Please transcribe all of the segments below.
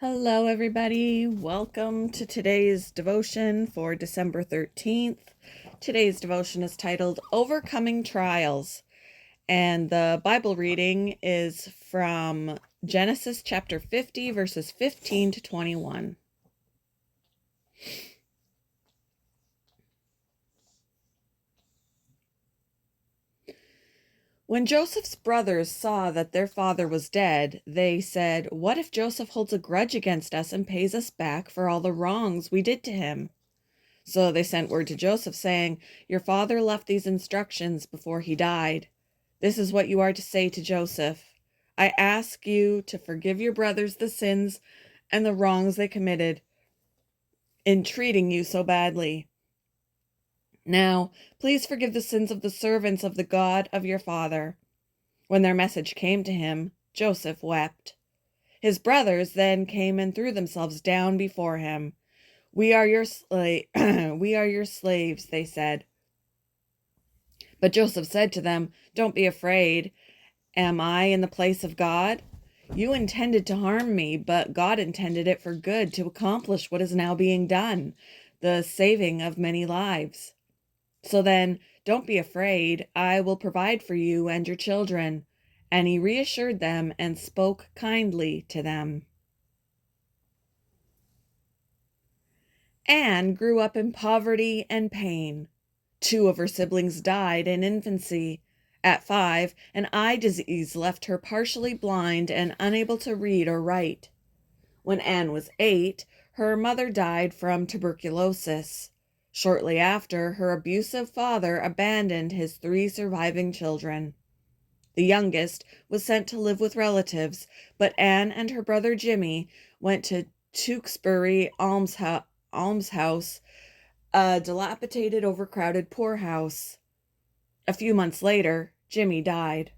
Hello, everybody. Welcome to today's devotion for December 13th. Today's devotion is titled Overcoming Trials, and the Bible reading is from Genesis chapter 50, verses 15 to 21. When Joseph's brothers saw that their father was dead, they said, "What if Joseph holds a grudge against us and pays us back for all the wrongs we did to him?" So they sent word to Joseph saying, "Your father left these instructions before he died. This is what you are to say to Joseph. I ask you to forgive your brothers the sins and the wrongs they committed in treating you so badly. Now, please forgive the sins of the servants of the God of your father." When their message came to him, Joseph wept. His brothers then came and threw themselves down before him. We are your slaves, they said. But Joseph said to them, "Don't be afraid. Am I in the place of God? You intended to harm me, but God intended it for good to accomplish what is now being done, the saving of many lives. So then, don't be afraid. I will provide for you and your children." And he reassured them and spoke kindly to them. Anne grew up in poverty and pain. Two of her siblings died in infancy. At 5, an eye disease left her partially blind and unable to read or write. When Anne was 8, her mother died from tuberculosis. Shortly after, her abusive father abandoned his 3 surviving children. The youngest was sent to live with relatives, but Anne and her brother Jimmy went to Tewksbury Almshouse, a dilapidated, overcrowded poorhouse. A few months later, Jimmy died.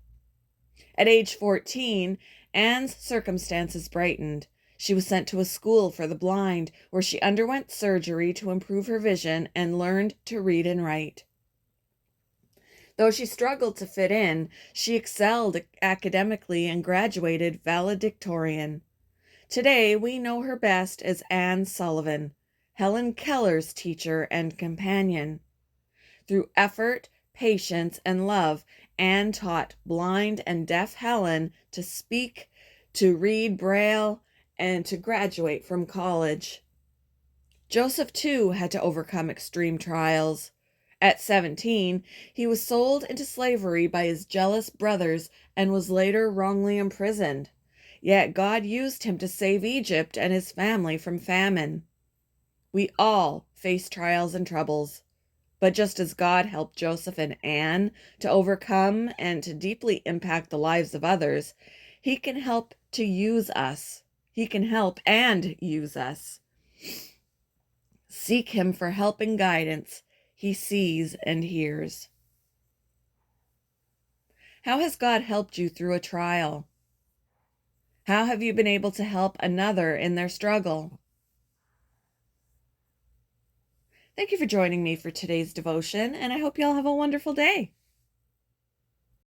At age 14, Anne's circumstances brightened. She was sent to a school for the blind, where she underwent surgery to improve her vision and learned to read and write. Though she struggled to fit in, she excelled academically and graduated valedictorian. Today, we know her best as Anne Sullivan, Helen Keller's teacher and companion. Through effort, patience, and love, Anne taught blind and deaf Helen to speak, to read Braille, and to graduate from college. Joseph, too, had to overcome extreme trials. At 17, he was sold into slavery by his jealous brothers and was later wrongly imprisoned. Yet God used him to save Egypt and his family from famine. We all face trials and troubles. But just as God helped Joseph and Anne to overcome and to deeply impact the lives of others, He can help to use us. He can help and use us. Seek Him for help and guidance. He sees and hears. How has God helped you through a trial? How have you been able to help another in their struggle? Thank you for joining me for today's devotion, and I hope you all have a wonderful day.